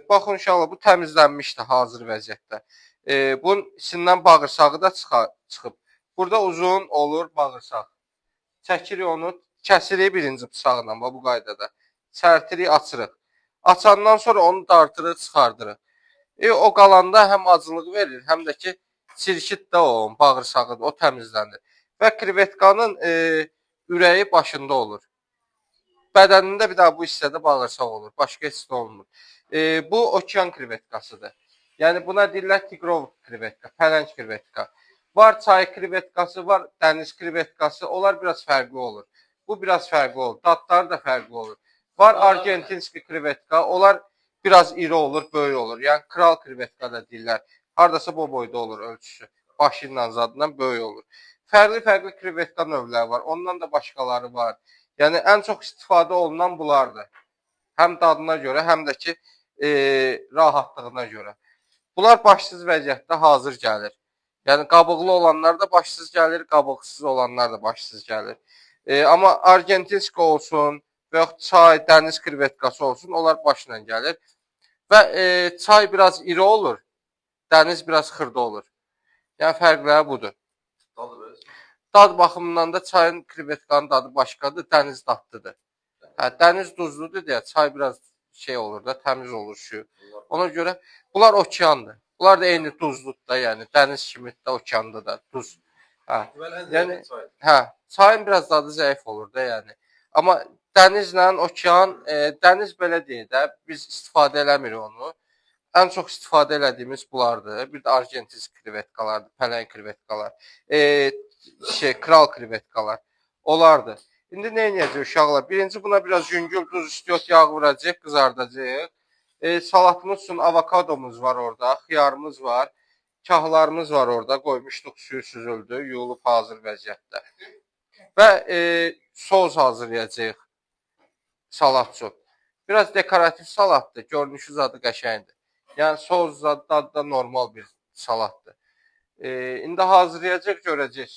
Baxın uşaqlar, bu təmizlənmişdi hazır vəziyyətdə. Bunun içindən bağırsağı da çıxıb. Burada uzun olur bağırsaq. Çəkirik onu, kəsirik birinci bıçaqla bu qaydada. Çərtirik, açırıq. Açandan sonra onu dartırıq, çıxardırıq. O qalanda həm acılıq verir, həm də ki, çirkid də o, bağırsağıdır, o təmizlənir. Və krevetkanın ürəyi başında olur. Bədənində bir daha bu hissədə bağırsaq olur, başqa heç də olmur. Bu okean krevetkasıdır. Yəni buna deyirlər tigrov krevetka, pələng krevetka. Var çay krevetkası, var dəniz krevetkası. Onlar biraz fərqli olur. Bu biraz fərqli olur. Dadları da fərqli olur. Var argentinski krevetka. Onlar biraz iri olur, böyük olur. Yəni kral krevetka da deyirlər. Hardasa bu boyda olur ölçüsü. Başı ilə zadından böyük olur. Fərqli krevetka növləri var. Ondan da başqaları var. Yəni ən çox istifadə olunan bunlardır. Həm dadına görə, həm də ki rahatlığına görə. Bunlar başsız vəziyyətdə hazır gəlir. Yəni qabıqlı olanlar da başsız gəlir, qabıqsız olanlar da başsız gəlir. Amma argentinski olsun və yaxud çay, dəniz krevetkası olsun, onlar başla gəlir. Və çay biraz iri olur, dəniz biraz xırda olur. Yəni fərqləri budur. Dad baxımından da çayın krevetkanın dadı başqadır, dəniz dadlıdır. Dəniz duzludur deyə çay biraz şey olur da, təmiz olur şu. Ona görə bunlar okeandır. Bunlar da eyni duzludur da, yəni dəniz kimi də okeanda da duz. Yəni çayın biraz dadı zəif olur da, yəni. Amma dənizlə okean, dəniz belə deyil də, biz istifadə eləmirik onu. Ən çox istifadə elədiyimiz bunlardır. Bir də argentinski krevetkalardır, pələng krevetkalar, kral krevetkalar. Onlardır. İndi nə edəcəyik uşaqlar? Birinci buna biraz yüngül duz, istiot yağ vuracaq, qızardacaq. Salatımız üçün avokadomuz var orada, xiyarımız var, kahlarımız var orada, qoymuşduq, suyu süzüldü, yuyulub hazır vəziyyətdə. Və sos hazırlayacağıq salat üçün. Biraz dekorativ salatdır, görünüşü zadı qəşəngdir. Yəni sos dadı da normal bir salatdır. İndi hazırlayacaq, görəcəksiniz.